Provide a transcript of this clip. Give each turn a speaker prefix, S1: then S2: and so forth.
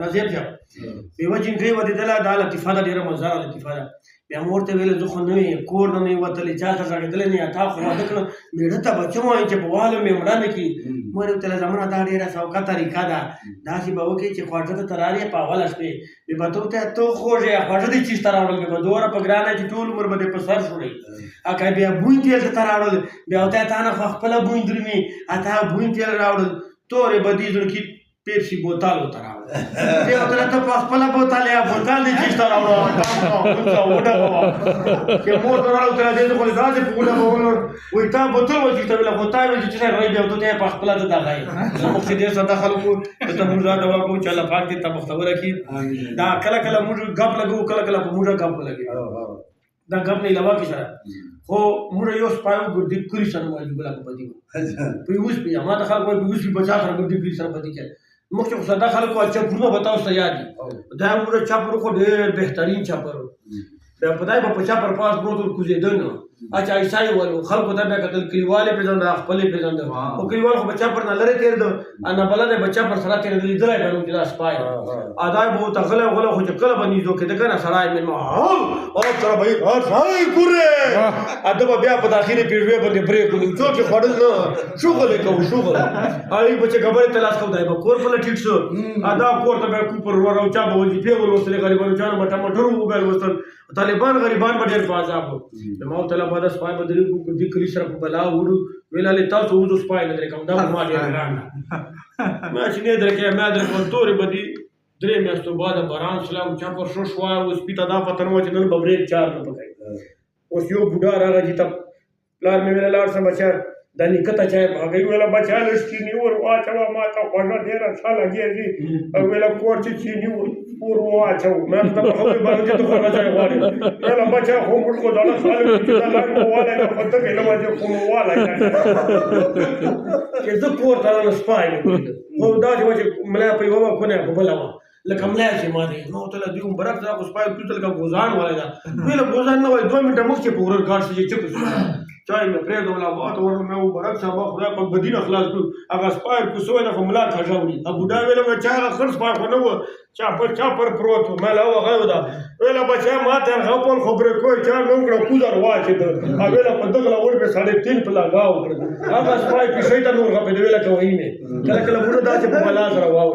S1: ناظر صاحب یوه جنکۍ ودېدله دا لطیفه ده ډېره مزداره لطیفه ده بیا مور ته ویله زه خو نه یم کور نه نه یم وتلی چا سره غږېدلی نه یم تا خو واده کړه مېړه ته به څه وایي چې په واله مې مړه نه کړي مور یې ورته ویله زمونه دا ډېره سوکه طریقه ده داسې به وکړې چې خواږه ته ته رالې په اوله شپې بیا به ته ورته ته خوږ یې خواږه دې چیز ته راوړل بیا به دومره په ګرانه چې ټول عمر به دې په سر شوړئ که بیا بوی تېل ته راوړل بیا ورته تا نه خو خپله بوی درومي تا بوی تېل راوړل تورې بدي زړه کې پیپسي بوتل ورته راوړل بیا ورته ته په خپله بوتل یا بوتل دې چیز ته راوړه وډغوه چې مور ته راوړل ورته دې خو داسې په وډغولو وایي تا بوتل وچیښته ویله خو تا ویل چې څه رایي بیا ورته یې په خپله ته دغه یې زموږ چې ډېر ساده خلکو ته موږ دا دوا کوو چې الله پاک دې ته بختوره کړي دا کله کله موږ ګپ لګوو کله کله په موږ ګپ ولګوي دا ګپ نه علاوه کې سره خو موږ یو سپای ګردي کړي سره وایي ګلا په بدی په یوس بیا ما ته خلک وایي یوس بچا سره ګردي کړي سره بدی کې موږ چې ساده خلکو چې پورونه بتاو ته یاد دي دا موږ چاپر خو ډېر بهترین چاپر بیا په دای په چاپر پاس بروتل کوزیدل نو اچھا ایسای ولو خلکو ته بیا کتل کلیواله پیژند خپل پیژند او کلیوال خو بچا پر نه لره تیر دو انا بلده بچا پر سره تیر دي درای باندې کې لاس پای ادای بو تغله غله خو چې کله باندې زو کې د کنه سړای من ما او تر به هاي ګوره ادب بیا په داخلي پیژوي باندې بریک ونی څوک خړل نه شغل کوي شغل اي بچ خبره تلاش کوي دای په کور په ټیټ شو ادا کور ته به کو پر ورو چا به وظیفه ورسره غریبانو چا مټه مټرو وبل وصل طالبان غریبان به ډېر بازار وو نو تعالی بعد سپای بدري کو دي کلی سره په بلا وړو ویلاله تاسو وځو سپای نه درکم دا ما ډېر ګران ما چې نه درکې ما درکم تورې بدی درې میاشتو بعد باران سلام چا پر شو شو او سپیتا دا پتن و چې نن ببرې چار نه پکای اوس یو بوډا راغی چې تب پلار مې ویل لار سم بچا د نکته چای هغه ویل بچا لشتي نیور واچو ما ته خوړه ډېر ښه لګېږي او ویل کور چې نیور ور واچو ما ته په خو باندې ته خوړه چای غواړي ویل بچا خو موږ خو دا خالق چې دا لار واله نه پته کې نه واځي خو واله چې زه کور ته نه سپای نو دا چې مله په یو کو نه په بلا لکه مله چې ما دې نو ته دې برک دا خو سپای ټول کا گوزان ولا دا ویل گوزان نه وای 2 منټه مخ چې پورر کار شي چې چای مې پرې دوله واه ته ورته مې برک صاحب خدای په بدین اخلاص کو هغه سپای کو سوې نه ملا کاږي ابو دا ویل مې چا خرڅ پای خو نه و چا پر پروت مې لا وغه ودا ویل بچا ما ته خپل خبره کوي چا نو کړه کوزر واچې ته ویل په دغه ور په 3.5 په لگاو هغه سپای په شیطان نور غو په ویل کوي نه کله کله موږ دا چې په بلا سره واو